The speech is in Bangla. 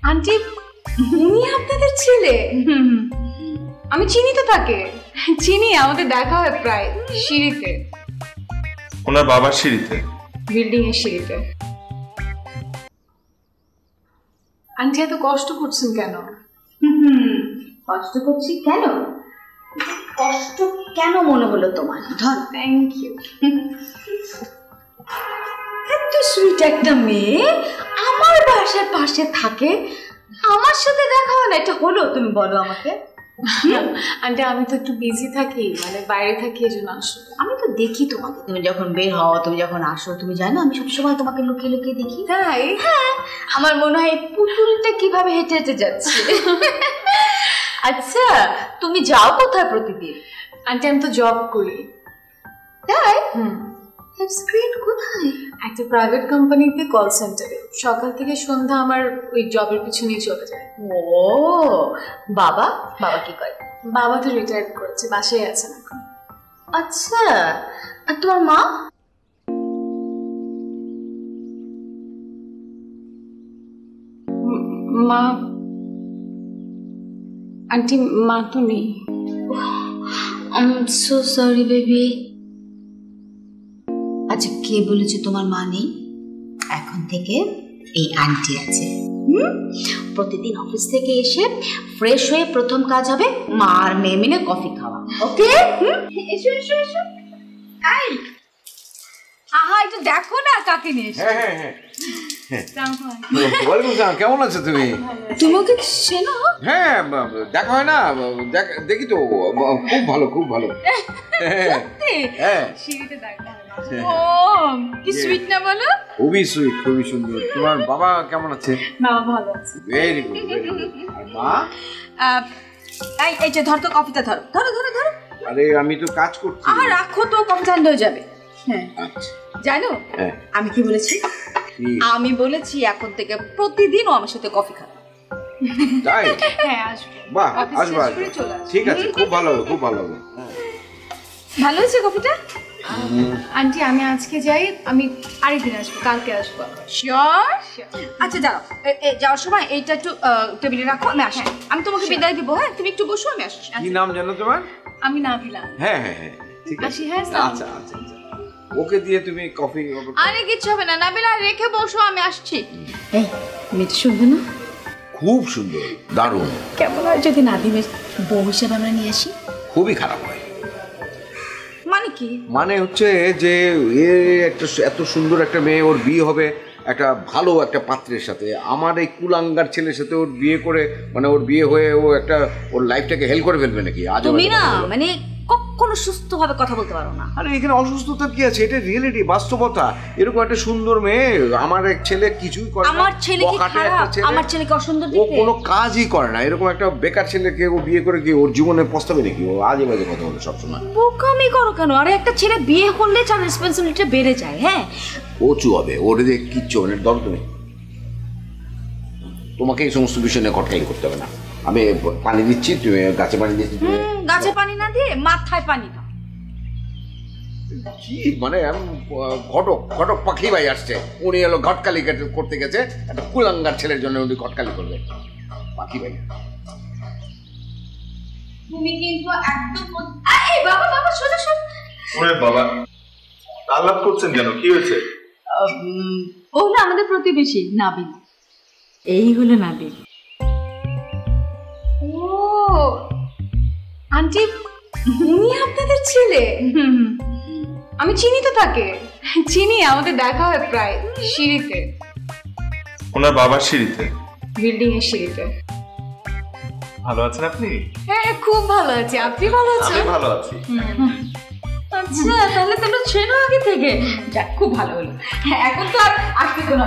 আন্টি উনি আপনাদের ছেলে? আমি চিনি তো তাকে, চিনি, আমাদের দেখা হয় প্রায় সিঁড়িতে। ওনার বাবার সিঁড়িতে? বিল্ডিং এর সিঁড়িতে। আন্টি এত কষ্ট করছেন কেন? কষ্ট করছি কেন? কষ্ট কেন মনে হলো তোমার? ধর। Thank you. এত সুইট একটা মেয়ে আমার বাসার পাশে থাকে, আমার সাথে দেখা হয় না, এটা হলো? তুমি বলো আমাকে। আন্টি আমি তো একটু বিজি থাকি, মানে বাইরে থাকি, এই জন্য আসো। আমি তো দেখি তোমাকে, তুমি যখন বের হও, তুমি যখন আসো, তুমি জানো আমি সবসময় তোমাকে লুকিয়ে লুকিয়ে দেখি। তাই? হ্যাঁ, আমার মনে হয় পুতুলটা কিভাবে হেঁটে হেঁটে যাচ্ছে। আচ্ছা, তুমি যাও কোথায় প্রতিদিন? আন্টি আমি তো জব করি। তাই? কোথায়? একটা প্রাইভেট কোম্পানিতে কল সেন্টারে। সকাল থেকে সন্ধ্যা আমার ওই জবের পিছনেই চলে যায়। ও বাবা, বাবা কি করে? বাবা তো রিটায়ার করেছে, বাসায় আছেন এখন। আচ্ছা, আর তোমার মা? মা, আন্টি মা তো নেই। I'm so sorry baby. আচ্ছা, কে বলেছে তোমার মা নেই? এখন থেকে এই আন্টি আছে। প্রতিদিন অফিস থেকে এসে ফ্রেশ হয়ে প্রথম কাজ হবে মা আর মেয়ে মিলে কফি খাওয়া। ওকে? এসো এসো এসো। আই, আহা, একটু দেখো না কাকে নিয়ে এসে। হ্যাঁ হ্যাঁ ওয়ালাইকুম আসসালাম, কেমন আছো তুমি? তুমি ওকে চেনো? হ্যাঁ, দেখা হয় না, দেখি তো, খুব ভালো খুব ভালো। হ্যাঁ, সিঁড়িতে দেখা। ও কি সুইট না বলো? খুবই সুইট, খুবই সুন্দর। তোমার বাবা কেমন আছে? বাবা ভালো আছে। Very good, very good. মা? এই যে ধর তো কফিটা, ধরো ধরো ধরো ধরো। আরে আমি তো কাজ করছি। আহা, রাখো তো, কফি ঠান্ডা হয়ে যাবে। হ্যাঁ, আচ্ছা। জানো আমি কি বলেছি? আমি বলেছি এখন থেকে প্রতিদিন ও আমার সাথে কফি খাবে। তাই? হ্যাঁ, আসবো। বাহ, আসবো। ঠিক আছে, খুব ভালো হবে, খুব ভালো হবে। ভালো হয়েছে কফিটা? আন্টি আমি আজকে যাই, আমি আরেকদিন আসবো, কালকে আসবো। শিওর? আচ্ছা যাও, যাওয়ার সময় এইটা একটু টেবিলে রাখো, আমি আসি। আমি তোমাকে বিদায় দিব। হ্যাঁ, তুমি একটু বসো, আমি আসছি। কি নাম জানো তোমার? আমি নাবিলা। হ্যাঁ হ্যাঁ হ্যাঁ, ঠিক আছে। আসি। হ্যাঁ, আচ্ছা আচ্ছা আচ্ছা, ওকে দিয়ে তুমি কফি। আরে কিচ্ছু হবে না, নাবিলা রেখে বসো, আমি আসছি। এই মেয়েটা শুনবে না? খুব সুন্দর, দারুণ। কেমন হয় যদি নাদিমের বউ হিসেবে আমরা নিয়ে আসি? খুবই খারাপ হয়। মানে কি? মানে হচ্ছে যে একটা এত সুন্দর একটা মেয়ে, ওর বিয়ে হবে একটা ভালো একটা পাত্রের সাথে। আমার এই কুলাঙ্গার ছেলের সাথে ওর বিয়ে করে, মানে ওর বিয়ে হয়ে ও একটা ওর লাইফটাকে হেল করে ফেলবে নাকি? তুমি না মানে কখনো সুস্থভাবে কথা বলতে পারো না। আরে এখানে অসুস্থতার কি আছে? এটা রিয়েলিটি, বাস্তবতা। এরকম একটা সুন্দর মেয়ে, আমার এক ছেলে কিছুই করে না। আমার ছেলে কি খারাপ? আমার ছেলেকে অসুন্দর ও কোনো কাজই করে না। এরকম একটা বেকার ছেলেকে ও বিয়ে করে কি ওর জীবনে পস্তাবে নাকি? ও আজে বাজে কথা বলে সবসময়। বোকামি করো কেন? আরে একটা ছেলে বিয়ে করলে তার রেসপন্সিবিলিটি বেড়ে যায়। হ্যাঁ, কচু হবে, ওর দিয়ে কিচ্ছু হবে না। ধরো তুমি, তোমাকে এই সমস্ত বিষয় নিয়ে খটকালি করতে হবে না। আমি পানি দিচ্ছি, তুমি গাছে পানি দিচ্ছি। গাছে পানি না দিয়ে মাথায় পানি দাও। কি মানে ঘটক ঘটক পাখি ভাই আসছে, উনি এলো ঘটকালি করতে গেছে। একটা কুলাঙ্গার ছেলের জন্য উনি ঘটকালি করবে। পাখি ভাই, তুমি কিন্তু একদম এই বাবা বাবা সোজা সোজা। ওরে বাবা, আলাপ করছেন কেন? কি হয়েছে? ও না আমাদের প্রতিবেশী নাবিল। এই হলো নাবিল। ও আন্টি উনি আপনাদের ছেলে? আমি চিনি তো তাকে, চিনি, আমাদের দেখা হয় প্রায় সিঁড়িতে। ওনার বাবার সিঁড়িতে? বিল্ডিং এর সিঁড়িতে। ভালো আছেন আপনি? হ্যাঁ, খুব ভালো আছি। আপনি ভালো আছেন? আমি ভালো আছি। আচ্ছা, তাহলে তোমরা চেনো আগে থেকে? যাক, খুব ভালো হলো। হ্যাঁ, এখন তো আর আসবে কোনো